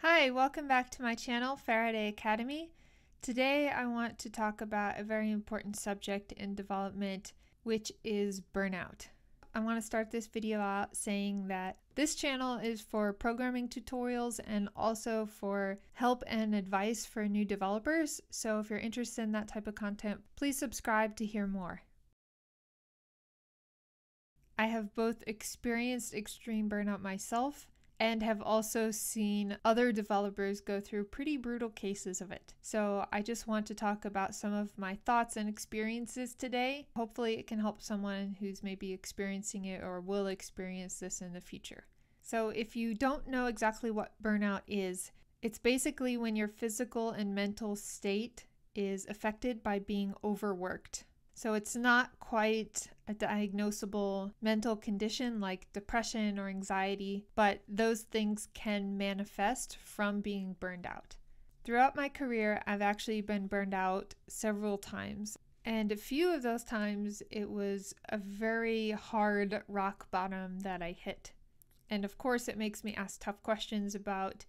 Hi, welcome back to my channel, Faraday Academy. Today I want to talk about a very important subject in development, which is burnout. I want to start this video out saying that this channel is for programming tutorials and also for help and advice for new developers. So if you're interested in that type of content, please subscribe to hear more. I have both experienced extreme burnout myself and have also seen other developers go through pretty brutal cases of it. So I just want to talk about some of my thoughts and experiences today. Hopefully it can help someone who's maybe experiencing it or will experience this in the future. So if you don't know exactly what burnout is, it's basically when your physical and mental state is affected by being overworked. So it's not quite a diagnosable mental condition like depression or anxiety, but those things can manifest from being burned out. Throughout my career, I've actually been burned out several times. And a few of those times, it was a very hard rock bottom that I hit. And of course, it makes me ask tough questions about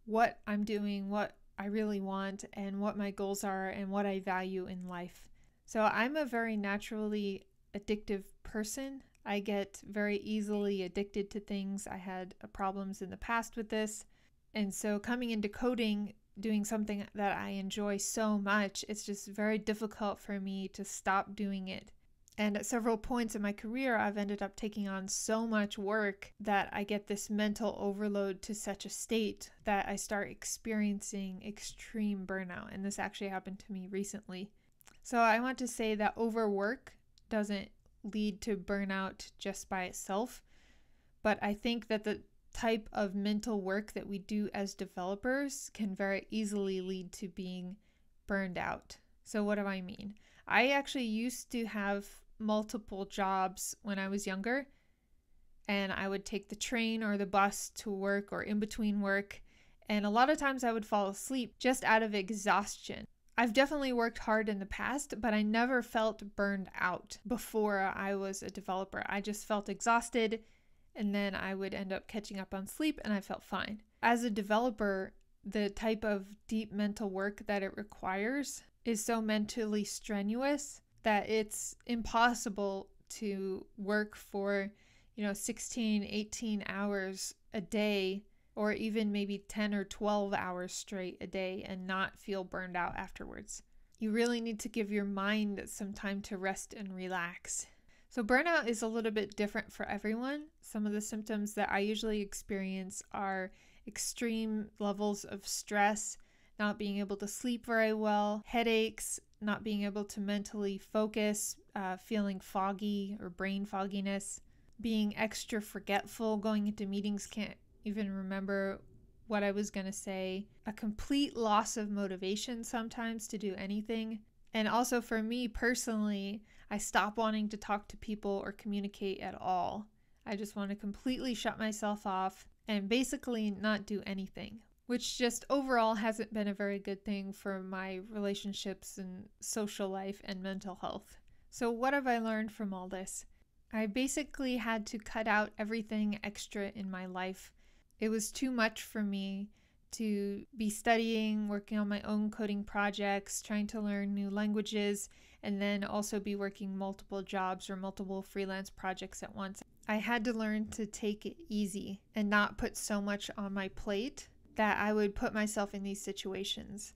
what I'm doing, what I really want, and what my goals are, and what I value in life. So I'm a very naturally addictive person. I get very easily addicted to things. I had problems in the past with this. And so coming into coding, doing something that I enjoy so much, it's just very difficult for me to stop doing it. And at several points in my career, I've ended up taking on so much work that I get this mental overload to such a state that I start experiencing extreme burnout. And this actually happened to me recently. So I want to say that overwork doesn't lead to burnout just by itself, but I think that the type of mental work that we do as developers can very easily lead to being burned out. So what do I mean? I actually used to have multiple jobs when I was younger, and I would take the train or the bus to work or in between work, and a lot of times I would fall asleep just out of exhaustion. I've definitely worked hard in the past, but I never felt burned out before I was a developer. I just felt exhausted, and then I would end up catching up on sleep, and I felt fine. As a developer, the type of deep mental work that it requires is so mentally strenuous that it's impossible to work for, 16, 18 hours a day, or even maybe 10 or 12 hours straight a day and not feel burned out afterwards. You really need to give your mind some time to rest and relax. So burnout is a little bit different for everyone. Some of the symptoms that I usually experience are extreme levels of stress, not being able to sleep very well, headaches, not being able to mentally focus, feeling foggy or brain fogginess, being extra forgetful, going into meetings, can't even remember what I was going to say, a complete loss of motivation sometimes to do anything. And also for me personally, I stop wanting to talk to people or communicate at all. I just want to completely shut myself off and basically not do anything, which just overall hasn't been a very good thing for my relationships and social life and mental health. So what have I learned from all this? I basically had to cut out everything extra in my life. It was too much for me to be studying, working on my own coding projects, trying to learn new languages, and then also be working multiple jobs or multiple freelance projects at once. I had to learn to take it easy and not put so much on my plate that I would put myself in these situations.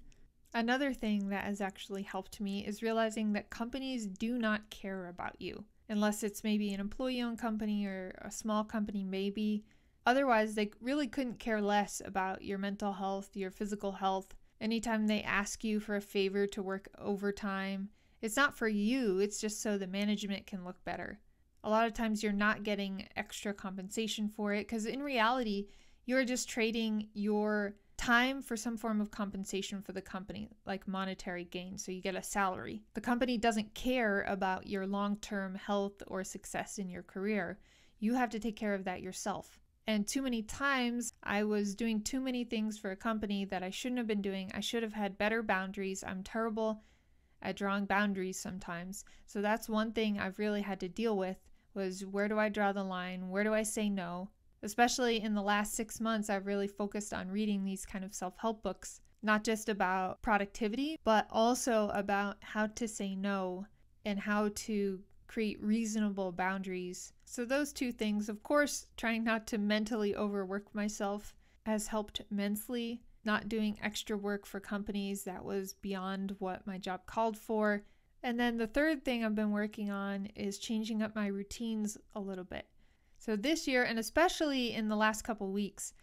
Another thing that has actually helped me is realizing that companies do not care about you, unless it's maybe an employee-owned company or a small company maybe. Otherwise, they really couldn't care less about your mental health, your physical health. Anytime they ask you for a favor to work overtime, it's not for you, it's just so the management can look better. A lot of times you're not getting extra compensation for it because in reality, you're just trading your time for some form of compensation for the company, like monetary gain, so you get a salary. The company doesn't care about your long-term health or success in your career. You have to take care of that yourself. And too many times I was doing too many things for a company that I shouldn't have been doing. I should have had better boundaries. I'm terrible at drawing boundaries sometimes. So that's one thing I've really had to deal with was where do I draw the line? Where do I say no? Especially in the last 6 months, I've really focused on reading these kind of self-help books, not just about productivity, but also about how to say no and how to create reasonable boundaries. So those two things, of course, trying not to mentally overwork myself has helped immensely. Not doing extra work for companies that was beyond what my job called for. And then the third thing I've been working on is changing up my routines a little bit. So this year, and especially in the last couple weeks,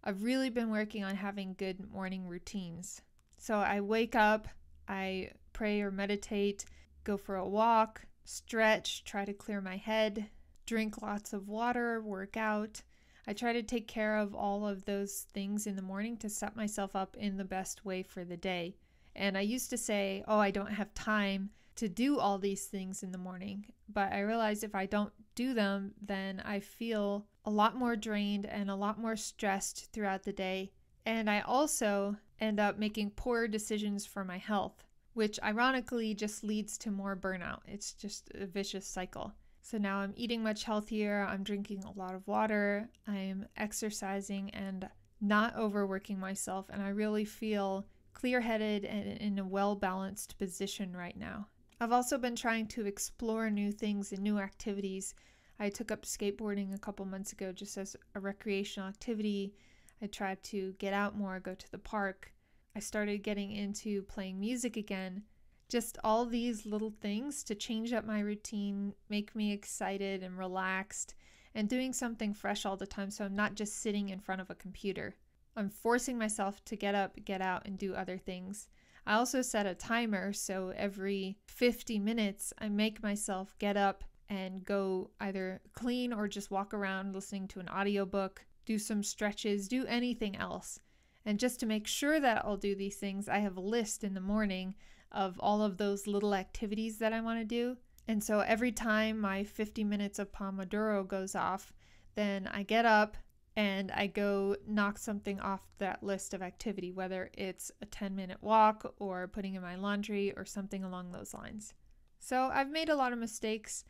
I've really been working on having good morning routines. So I wake up, I pray or meditate, go for a walk, stretch, try to clear my head, drink lots of water, work out. I try to take care of all of those things in the morning to set myself up in the best way for the day. And I used to say, oh, I don't have time to do all these things in the morning. But I realized if I don't do them, then I feel a lot more drained and a lot more stressed throughout the day. And I also end up making poor decisions for my health, which ironically just leads to more burnout. It's just a vicious cycle. So now I'm eating much healthier, I'm drinking a lot of water, I'm exercising and not overworking myself, and I really feel clear-headed and in a well-balanced position right now. I've also been trying to explore new things and new activities. I took up skateboarding a couple months ago just as a recreational activity. I tried to get out more, go to the park. I started getting into playing music again. Just all these little things to change up my routine, make me excited and relaxed, and doing something fresh all the time so I'm not just sitting in front of a computer. I'm forcing myself to get up, get out, and do other things. I also set a timer, so every 50 minutes I make myself get up and go either clean or just walk around listening to an audiobook, do some stretches, do anything else. And just to make sure that I'll do these things, I have a list in the morning of all of those little activities that I want to do. And so every time my 50 minutes of Pomodoro goes off, then I get up and I go knock something off that list of activity, whether it's a 10-minute walk or putting in my laundry or something along those lines. So I've made a lot of mistakes.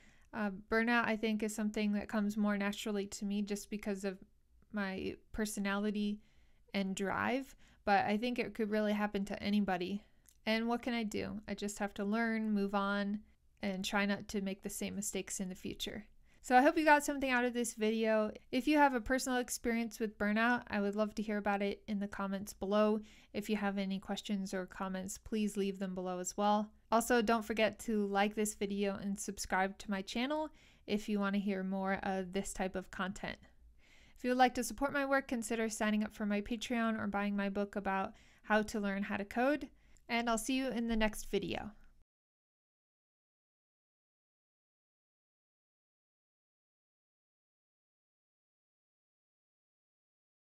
Burnout, I think, is something that comes more naturally to me just because of my personality and drive, but I think it could really happen to anybody. And what can I do? I just have to learn, move on, and try not to make the same mistakes in the future. So I hope you got something out of this video. If you have a personal experience with burnout, I would love to hear about it in the comments below. If you have any questions or comments, please leave them below as well. Also, don't forget to like this video and subscribe to my channel if you want to hear more of this type of content. If you would like to support my work, consider signing up for my Patreon or buying my book about how to learn how to code. And I'll see you in the next video.